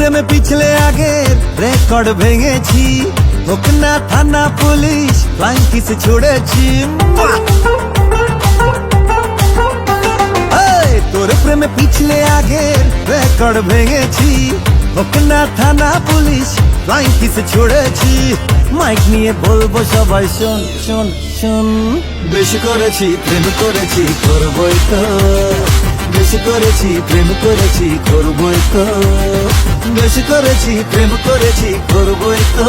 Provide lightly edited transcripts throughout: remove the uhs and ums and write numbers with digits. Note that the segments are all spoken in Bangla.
প্রেমে পিছলে আগের রেকর্ড ভেঙেছি, হোক না থানা পুলিশ ফ্লাইং কিস ছুড়েছি। তোর প্রেমে পিছলে আগের রেকর্ড ভেঙেছি, হোক না থানা পুলিশ ফ্লাইং কিস ছুড়েছি। মাইক নিয়ে বলবো সবাই শোন শোন শোন, বেশি করেছি প্রেম করেছি করবই তো, বেশি করেছি প্রেম করেছি করবই তো, বেশি করেছি প্রেম করেছি করবই তো,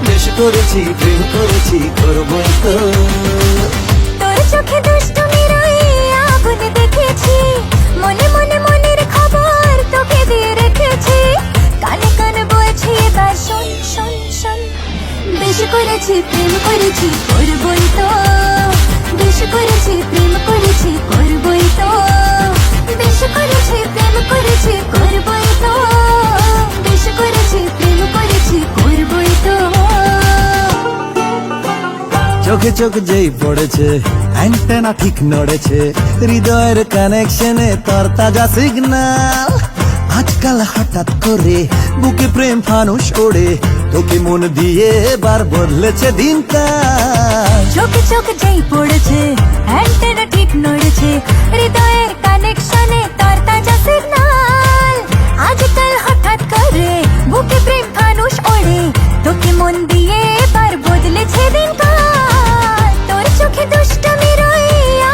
বেশি করেছি প্রেম করেছি করবই তো। তোর চোখে দুষ্টুমির ওই আগুন দেখেছি, মনে মনে মনের খবর তোকে দিয়ে রেখেছি। কানে কানে বলছি এবার শোন শোন শোন, বেশি করেছি প্রেম করেছি করবই তো, বেশি করেছি প্রেম করেছি করবই তো, বেশি করেছি প্রেম করেছি করবই তো, বেশি করেছি প্রেম করেছি করবই তো। চোখে চোখ যেই পড়েছে অ্যান্টেনা ঠিক নড়েছে, হৃদয়ের কানেকশনে তোর তাজা সিগন্যাল। আজকাল হঠাৎ করে বুকে প্রেম ফানুষ ওড়ে, তোকে মন দিয়ে এবার বদলেছে দিনকাল। চোখে চোখ যেই পড়েছে অ্যান্টেনা ঠিক নড়েছে, হৃদয়ের কানেকশনে তার তাজা সিগন্যাল। আজকাল হঠাৎ করে বুকে প্রেম ফানুষ ওড়ে, তোকে মন দিয়ে এবার বদলেছে দিনকাল। তোর চোখে দুষ্টুমির ওই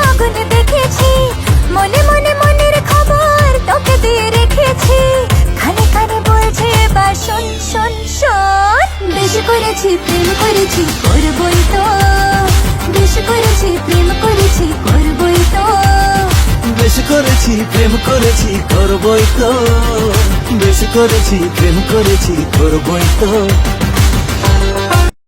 আগুন দেখেছি, মনে মনে মনের খবর তোকে দিয়ে রেখেছি। কানে কানে বলছে এবার শোন শোন শোন, বেশি করেছি প্রেম করেছি করবই তো, বেশি করেছি প্রেম করেছি করবই তো, বেশি করেছি প্রেম করেছি করবই তো, বেশি করেছি প্রেম করেছি করবই তো।